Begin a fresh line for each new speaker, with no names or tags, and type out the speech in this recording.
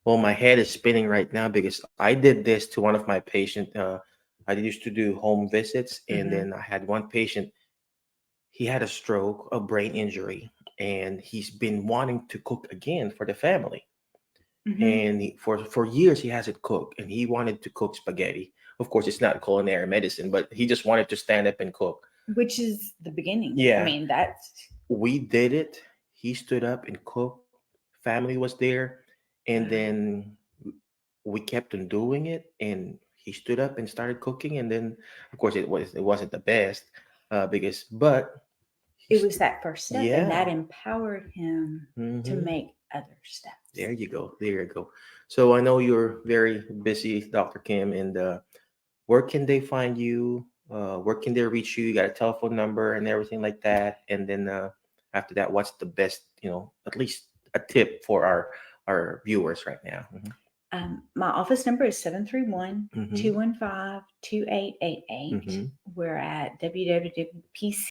Well, my head is spinning right now because I did this to one of my patients. I used to do home visits, and
Mm-hmm.
then I had one patient. He had a stroke, a brain injury, and he's been wanting to cook again for the family.
Mm-hmm.
And for years he hasn't cooked, and he wanted to cook spaghetti. Of course, it's not culinary medicine, but he just wanted to stand up and cook.
Which is the beginning. I
Yeah,
mean, that's
we did it. He stood up and cooked. Family was there, and
wow.
then we kept on doing it. And he stood up and started cooking. And then, of course, it wasn't the best because, but
It
he's
was that first step, and
yeah.
that empowered him to
Hmm.
make other steps.
There you go. There you go. So I know you're very busy, Dr. Kim, and where can they find you? Where can they reach you? You got a telephone number and everything like that. And then after that, what's the best, at least a tip for our viewers right now?
My office number is 731
Hmm.
215 2888.
Hmm.
We're at www.pc